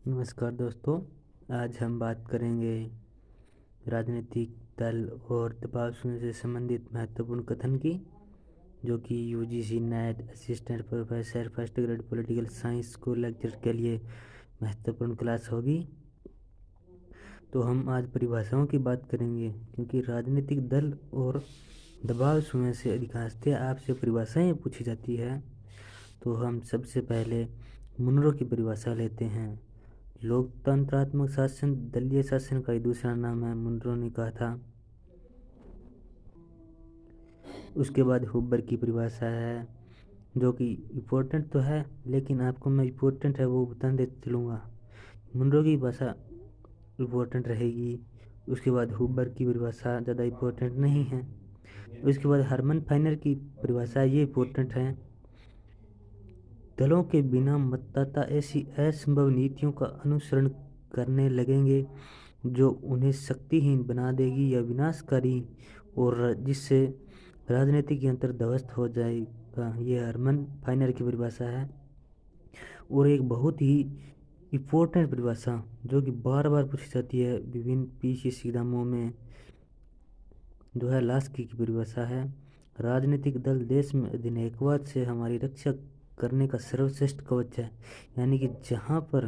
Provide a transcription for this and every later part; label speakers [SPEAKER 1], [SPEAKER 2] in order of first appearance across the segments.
[SPEAKER 1] नमस्कार दोस्तों। आज हम बात करेंगे राजनीतिक दल और दबाव से संबंधित महत्वपूर्ण कथन की, जो कि UGC net assistant professor first grade political science को लेक्चर के लिए महत्वपूर्ण क्लास होगी। तो हम आज परिभाषाओं की बात करेंगे, क्योंकि राजनीतिक दल और दबाव समूह से अधिकांशतः आपसे परिभाषाएं पूछी जाती है। तो हम सबसे पहले मुनरो की परिभाषा लेते हैं। लोकतंत्रात्मक शासन दलीय शासन का ही दूसरा नाम है, मुनरो ने कहा था। उसके बाद हुब्बर की परिभाषा है, जो कि इम्पोर्टेंट तो है, लेकिन आपको मैं इम्पोर्टेंट है वो बताने चलूँगा। मुनरो की भाषा इम्पोर्टेंट रहेगी। उसके बाद हुब्बर की परिभाषा ज़्यादा इम्पोर्टेंट नहीं है। उसके बाद हरमन फाइनर की परिभाषा ये इम्पोर्टेंट है। दलों के बिना मतदाता ऐसी असंभव नीतियों का अनुसरण करने लगेंगे जो उन्हें शक्तिहीन बना देगी या विनाशकारी, और जिससे राजनीतिक यंत्र ध्वस्त हो जाएगा। ये हरमन फाइनर की परिभाषा है। और एक बहुत ही इम्पोर्टेंट परिभाषा जो कि बार बार पूछी जाती है विभिन्न पीसीसी एग्जामों में, जो है लास्की की परिभाषा है। राजनीतिक दल देश में अधिनायकवाद से हमारी रक्षा करने का सर्वश्रेष्ठ कवच है। यानी कि जहाँ पर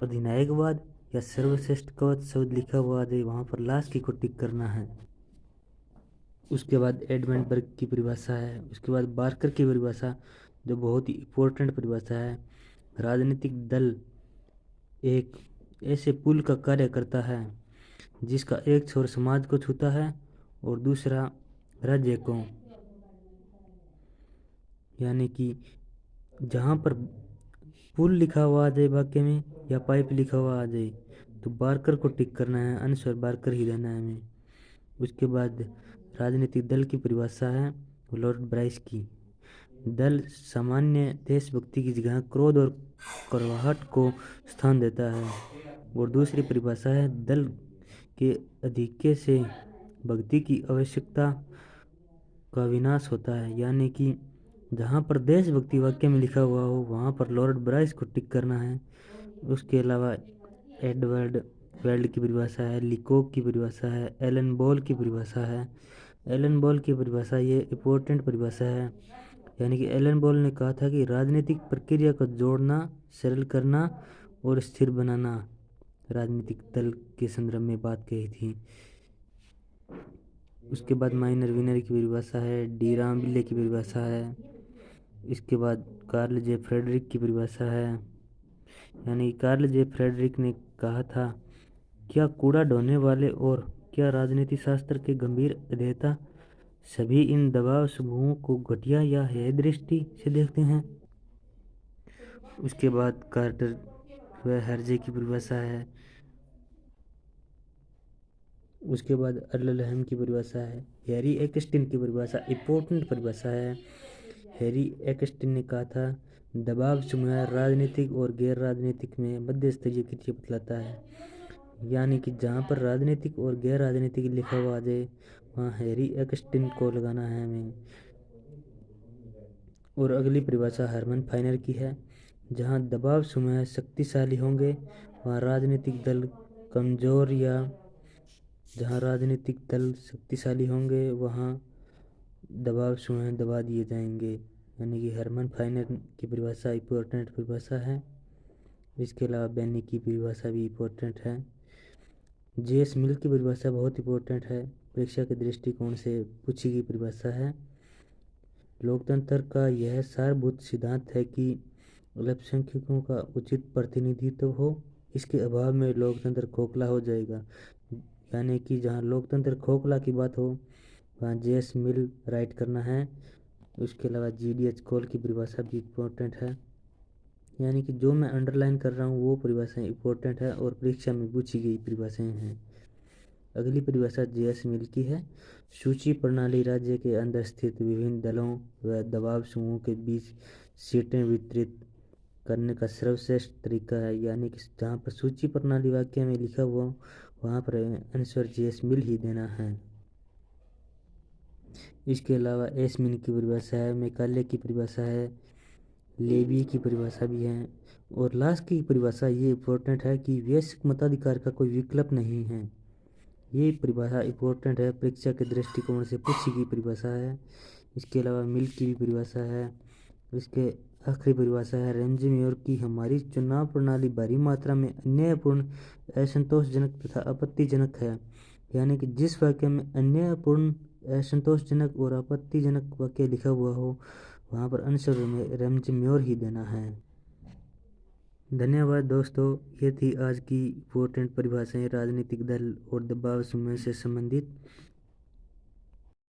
[SPEAKER 1] अधिनायकवाद या सर्वश्रेष्ठ कवच शब्द लिखा हुआ आ जाए, वहाँ पर लास्की को टिक करना है। उसके बाद एडमंडबर्ग की परिभाषा है। उसके बाद बार्कर की परिभाषा, जो बहुत ही इम्पोर्टेंट परिभाषा है। राजनीतिक दल एक ऐसे पुल का कार्य करता है जिसका एक छोर समाज को छूता है और दूसरा राज्य को। यानी कि जहाँ पर पुल लिखा हुआ आ जाए वाक्य में या पाइप लिखा हुआ आ जाए, तो बार्कर को टिक करना है, आंसर बार्कर ही देना है हमें। उसके बाद राजनीतिक दल की परिभाषा है लॉर्ड ब्राइस की। दल सामान्य देशभक्ति की जगह क्रोध और कड़वाहट को स्थान देता है। और दूसरी परिभाषा है दल के अधिक्य से भक्ति की आवश्यकता का विनाश होता है। यानी कि जहाँ पर देशभक्ति वाक्य में लिखा हुआ हो, वहाँ पर लॉर्ड ब्राइस को टिक करना है। उसके अलावा एडवर्ड वेल्ड की परिभाषा है, लिकोक की परिभाषा है, एलन बॉल की परिभाषा है। एलन बॉल की परिभाषा ये इम्पोर्टेंट परिभाषा है। यानी कि एलन बॉल ने कहा था कि राजनीतिक प्रक्रिया को जोड़ना, सरल करना और स्थिर बनाना राजनीतिक दल के संदर्भ में बात कही थी। उसके बाद माइनर विनर की परिभाषा है, डी रामबिल्ले की परिभाषा है। इसके बाद कार्ल जे फ्रेडरिक की परिभाषा है। यानी कार्ल जे फ्रेडरिक ने कहा था, क्या कूड़ा ढोने वाले और क्या राजनीति शास्त्र के गंभीर अध्येता सभी इन दबाव समूहों को घटिया या हेय दृष्टि से देखते हैं। उसके बाद कार्टर व हर्जे की परिभाषा है। उसके बाद अल्लहम की परिभाषा है। हैरी एक्स्टिन की परिभाषा इंपॉर्टेंट परिभाषा है। हैरी एक्स्टिन ने कहा था, दबाव समूह राजनीतिक और गैर राजनीतिक में मध्य स्तरीय कृत्य बतलाता है। यानी कि जहाँ पर राजनीतिक और गैर राजनीतिक लिखा हुआ आ जाए, वहाँ हैरी एक्स्टिन को लगाना है हमें। और अगली परिभाषा हरमन फाइनर की है, जहाँ दबाव समूह शक्तिशाली होंगे वहाँ राजनीतिक दल कमजोर, या जहाँ राजनीतिक दल शक्तिशाली होंगे वहाँ दबाव समूह दबा दिए जाएंगे। यानी कि हरमन फाइनर की परिभाषा इम्पोर्टेंट परिभाषा है। इसके अलावा बेनी की परिभाषा भी इम्पोर्टेंट है। जेएस मिल की परिभाषा बहुत इम्पोर्टेंट है, परीक्षा के दृष्टिकोण से पूछी गई परिभाषा है। लोकतंत्र का यह सारभूत सिद्धांत है कि अल्पसंख्यकों का उचित प्रतिनिधित्व हो, इसके अभाव में लोकतंत्र खोखला हो जाएगा। यानी कि जहाँ लोकतंत्र खोखला की बात हो, वहाँ जेएस मिल राइट करना है। उसके अलावा जीडीएच कॉल की परिभाषा भी इम्पोर्टेंट है। यानी कि जो मैं अंडरलाइन कर रहा हूँ वो परिभाषाएं इम्पोर्टेंट है और परीक्षा में पूछी गई परिभाषाएं हैं। अगली परिभाषा जेएस मिल की है। सूची प्रणाली राज्य के अंदर स्थित विभिन्न दलों व दबाव समूहों के बीच सीटें वितरित करने का सर्वश्रेष्ठ तरीका है। यानी कि जहाँ पर सूची प्रणाली वाक्य में लिखा हुआ वहाँ पर आंसर जेएस मिल ही देना है। इसके अलावा एसमिन की परिभाषा है, मैकाले की परिभाषा है, लेवी की परिभाषा भी है। और लास्ट की परिभाषा ये इम्पोर्टेंट है कि वैश्विक मताधिकार का कोई विकल्प नहीं है। ये परिभाषा इम्पोर्टेंट है, परीक्षा के दृष्टिकोण से पूछी गई परिभाषा है। इसके अलावा मिल की भी परिभाषा है। इसके आखिरी परिभाषा है रैमजी मेयर की, हमारी चुनाव प्रणाली भारी मात्रा में अन्यायपूर्ण, असंतोषजनक तथा आपत्तिजनक है। यानी कि जिस वाक्य में अन्यायपूर्ण, असंतोषजनक और आपत्तिजनक वाक्य लिखा हुआ हो वहाँ पर आंसर में रैमजी मेयर ही देना है। धन्यवाद दोस्तों, ये थी आज की इम्पोर्टेंट परिभाषाएं राजनीतिक दल और दबाव समूह से संबंधित।